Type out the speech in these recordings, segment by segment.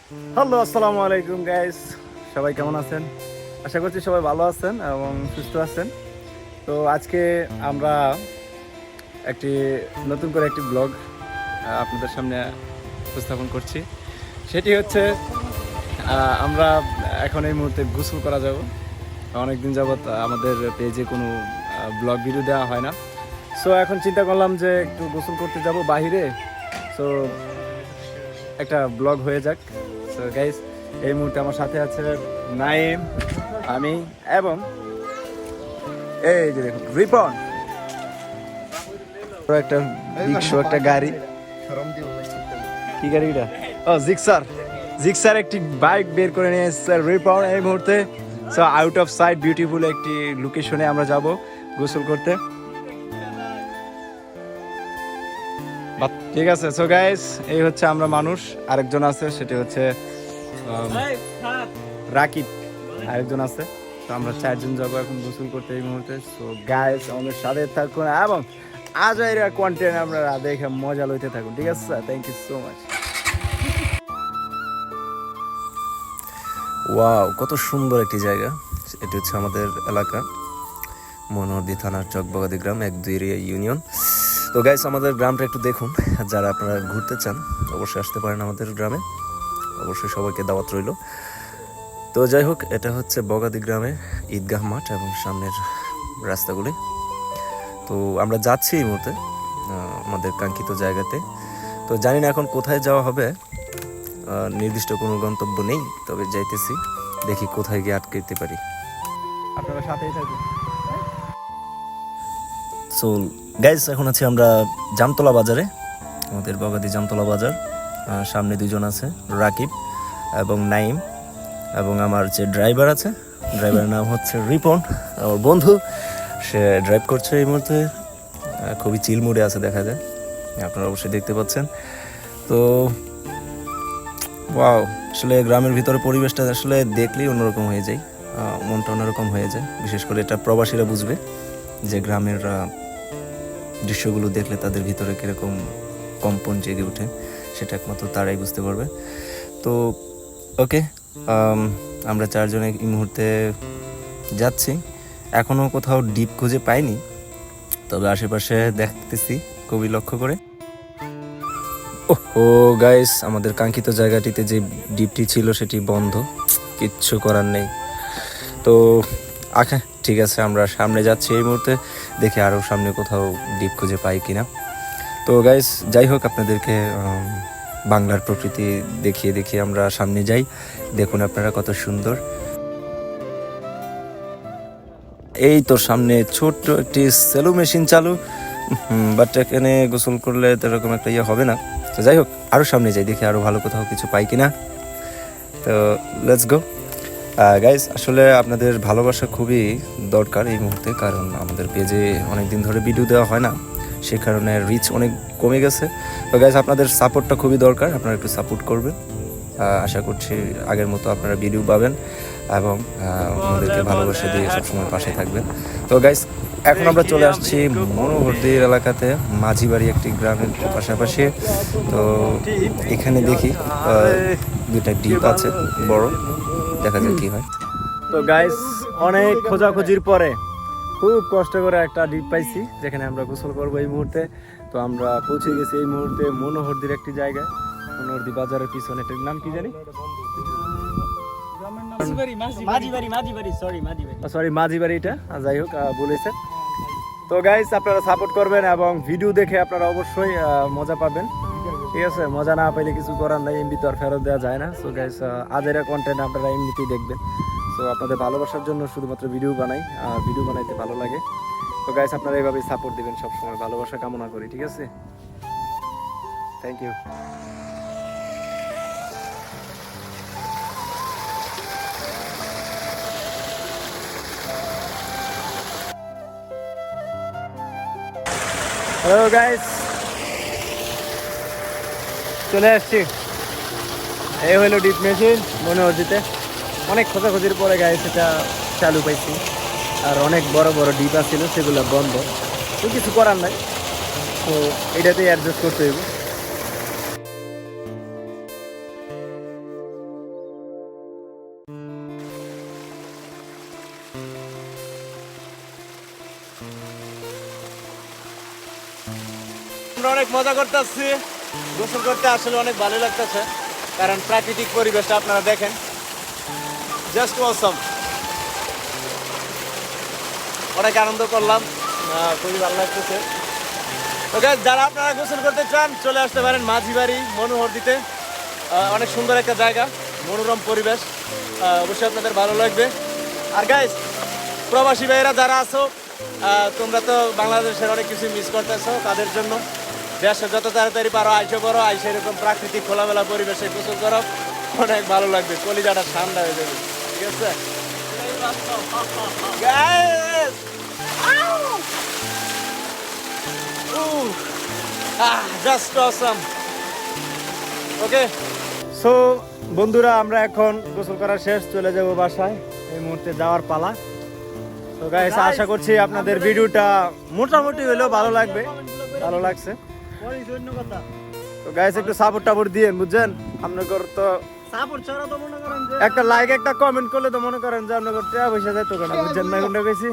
Hello, আসসালামু আলাইকুম guys. সবাই কেমন আছেন? আশা করছি সবাই ভালো আছেন এবং সুস্থ আছেন। তো আজকে আমরা একটি নতুন করে একটি ব্লগ আপনাদের সামনে উপস্থাপন করছি। সেটি হচ্ছে আমরা এখন এই মুহূর্তে গোসল করা যাব। অনেকদিন যাবৎ আমাদের পেজে কোনো ব্লগ ভিডিও দেওয়া হয় না। সো এখন চিন্তা করলাম যে একটু গোসল করতে যাব বাহিরে। সো একটা ব্লগ হয়ে যাক। সো গাইস, এই মুহূর্তে আমার সাথে আছে নাইম, আমি এবং এই যে দেখুন রিপন। একটা রিক্সা, একটা গাড়ি। কি গাড়ি এটা? ও জিক্সার। জিক্সার একটি বাইক বের করে নিয়ে এসেছে রিপন এই মুহূর্তে। So out of sight beautiful একটি লোকেশনে আমরা যাব গোসল করতে। ঠিক আছে। সো গাইস, এই হচ্ছে আমরা মানুষ। আরেকজন আছে, সেটি হচ্ছে রাকিব। আরেকজন আছে। তো আমরা চারজন যাবো এখন গোসল করতে এই মুহূর্তে। সো গাইস, আমাদের সাথে থাকুন এবং আজাইরা কন্টেন্ট আমরা দেখে মজা লইতে থাকুন। ঠিক আছে, thank you so much. Wow, কত সুন্দর একটি জায়গা। এটি হচ্ছে আমাদের এলাকা, মনোহরদী থানার চকবাগাদি গ্রাম, 1-2 ইউনিয়ন। তো গাইস, আমাদের গ্রামটা একটু দেখুন। যারা আপনারা ঘুরতে চান অবশ্যই আসতে পারেন আমাদের গ্রামে। অবশ্যই সবাইকে দাওয়াত রইল। তো যাই হোক, এটা হচ্ছে বগাদি গ্রামে ঈদগাহ মাঠ এবং সামনের রাস্তাগুলি। তো আমরা যাচ্ছি এই মুহূর্তে আমাদের কাঙ্ক্ষিত জায়গাতে। তো জানি না এখন কোথায় যাওয়া হবে, নির্দিষ্ট কোনো গন্তব্য নেই, তবে যাইতেছি, দেখি কোথায় গিয়ে আটকে পারি। আপনারা সাথেই থাকুন। সো গাইস, এখন আছি আমরা জামতলা বাজারে, আমাদের বগাদি জামতলা বাজার। সামনে দুজন আছে, রাকিব এবং নাইম, এবং আমার যে ড্রাইভার আছে, ড্রাইভারের নাম হচ্ছে রিপন, আমার বন্ধু। সে ড্রাইভ করছে এই মুহূর্তে, খুবই চিল মুডে আছে দেখা যায়, আপনারা অবশ্যই দেখতে পাচ্ছেন। তো ওয়াও, আসলে গ্রামের ভিতরে পরিবেশটা আসলে দেখলেই অন্যরকম হয়ে যায়, মনটা অন্যরকম হয়ে যায়। বিশেষ করে এটা প্রবাসীরা বুঝবে যে গ্রামের দৃশ্যগুলো দেখলে তাদের ভিতরে কীরকম কম্পন জেগে ওঠে, সেটা একমাত্র তারাই বুঝতে পারবে। তো ওকে, আমরা চারজনে এই মুহূর্তে যাচ্ছি। এখনও কোথাও ডিপ খুঁজে পাইনি, তবে আশেপাশে দেখতেছি খুবই লক্ষ্য করে। ও গাইস, আমাদের কাঙ্ক্ষিত জায়গাটিতে যে ডিপটি ছিল সেটি বন্ধ, কিচ্ছু করার নেই। তো আচ্ছা ঠিক আছে, আমরা সামনে যাচ্ছি এই মুহূর্তে, দেখি আরও সামনে কোথাও ডিপ খুঁজে পাই কিনা। তো গাইস, যাই হোক, আপনাদেরকে বাংলার প্রকৃতি দেখিয়ে দেখিয়ে আমরা সামনে যাই। দেখুন আপনারা কত সুন্দর। এই তো সামনে ছোট্ট একটি সেলো মেশিন চালু, বাট এখানে গোসল করলে তো এরকম একটা ইয়ে হবে না। তো যাই হোক, আরও সামনে যাই, দেখি আরও ভালো কোথাও কিছু পাই কিনা। তো লেটস গো গাইস। আসলে আপনাদের ভালোবাসা খুবই দরকার এই মুহূর্তে, কারণ আমাদের পেজে অনেক দিন ধরে ভিডিও দেওয়া হয় না, সে কারণে রিচ অনেক কমে গেছে। তো গাইস, আপনাদের সাপোর্টটা খুবই দরকার, আপনারা একটু সাপোর্ট করবেন। আশা করছি আগের মতো আপনারা ভিডিও পাবেন এবং আমাদেরকে ভালোবাসা দিয়ে সবসময় পাশে থাকবেন। তো গাইস, এখন আমরা চলে আসছি মনোহরদীর এলাকাতে, মাঝিবাড়ি একটি গ্রামের পাশাপাশি। তো এখানে দেখি দুইটা ডিপ আছে বড়, দেখা যাক কি হয়। তো গাইস, অনেক খোঁজাখুঁজির পরে খুব কষ্ট করে একটা ডিপ পাইছি যেখানে আমরা গোসল করবো এই মুহূর্তে। তো আমরা পৌঁছে গেছি এই মুহূর্তে মনোহরদীর একটি জায়গায়, মনোহরদী বাজারের পিছনে। এটার নাম কি জানি? সরি, মাঝিবাড়ি। এটা যাই হোক, বলেছে। তো গাইস, আপনারা সাপোর্ট করবেন এবং ভিডিও দেখে আপনারা অবশ্যই মজা পাবেন। ঠিক আছে, মজা না পাইলে কিছু করার নাই, এমনি তো আর ফেরত দেওয়া যায় না। সো গাইস, আজেরা কন্টেন্ট আপনারা এমনিতেই দেখবেন। সো আপনাদের ভালোবাসার জন্য শুধুমাত্র ভিডিও বানাই, ভিডিও বানাইতে ভালো লাগে। তো গাইস, আপনারা এইভাবেই সাপোর্ট দিবেন, সবসময় ভালোবাসা কামনা করি। ঠিক আছে, থ্যাংক ইউ। হ্যালো গাইস, চলে আসছি। এই হলো ডিপ মেশিন মনোহরদীতে। অনেক খোঁজাখুঁজির পরে গাইস এটা চালু পাইছি। আর অনেক বড় বড় ডিপ ছিল, সেগুলো বন্ধ। তো কিছু করার নাই, তো এটাতেই অ্যাডজাস্ট করতে হইব। আমরা অনেক মজা করতেছি, গোসল করতে আসলে অনেক ভালো লাগতেছে, কারণ প্রাকৃতিক পরিবেশটা আপনারা দেখেন, জাস্ট অসম। অনেক আনন্দ করলাম, খুবই ভালো লাগতেছে। তো guys, যারা আপনারা গোসল করতে চান চলে আসতে পারেন মাঝিবাড়ি মনোহরদীতে। অনেক সুন্দর একটা জায়গা, মনোরম পরিবেশ, অবশ্যই আপনাদের ভালো লাগবে। আর গাইস, প্রবাসী ভাইয়েরা যারা আছো, তোমরা তো বাংলাদেশের অনেক কিছু মিস করতেছো, তাদের জন্য দেশে যত তাড়াতাড়ি পারো আইসে পড়ো, আইসে এরকম প্রাকৃতিক খোলামেলা পরিবেশে গোসল করো, অনেক ভালো লাগবে, কলিজাটা ঠান্ডা হয়ে যাবে। ঠিক আছে guys? Just awesome. Okay, so বন্ধুরা, আমরা এখন গোসল করা শেষ, চলে যাব বাসায়। এই মুহূর্তে যাওয়ার পালা। তো গাইস, আশা করছি আপনাদের ভিডিওটা মোটামুটি হলেও ভালো লাগবে, ভালো লাগছে। তো গাইস, একটু সাপোর্ট টাপোর্ট দিয়েন, বুঝছেন? আপনাদের তো একটা লাইক একটা কমেন্ট করলে তো মনে করেন যে আপনাদের টাকা পয়সা যায় তো কেন, বুঝছেন না? কোনটা কইছি?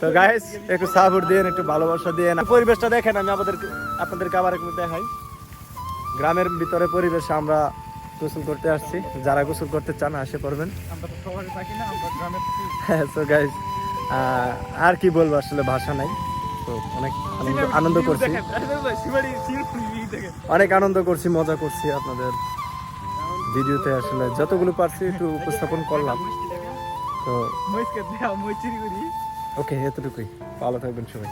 তো গাইস, একটু সাপোর্ট দিয়েন, একটু ভালোবাসা দিয়েন। পরিবেশটা দেখেন, আমি আপনাদেরকে আবার একটু দেখাই। গ্রামের ভিতরে পরিবেশে আমরা গোসল করতে আসছি, যারা গোসল করতে চান আসে পড়বেন। হ্যাঁ, তো গাইস, আর কি বলবো, আসলে ভাষা নাই। তো অনেক আনন্দ করছি, অনেক আনন্দ করছি, মজা করছি। আপনাদের ভিডিওতে আসলে যতগুলো পারছি একটু উপস্থাপন করলাম। তো ওকে, এতটুকুই। ভালো থাকবেন সবাই।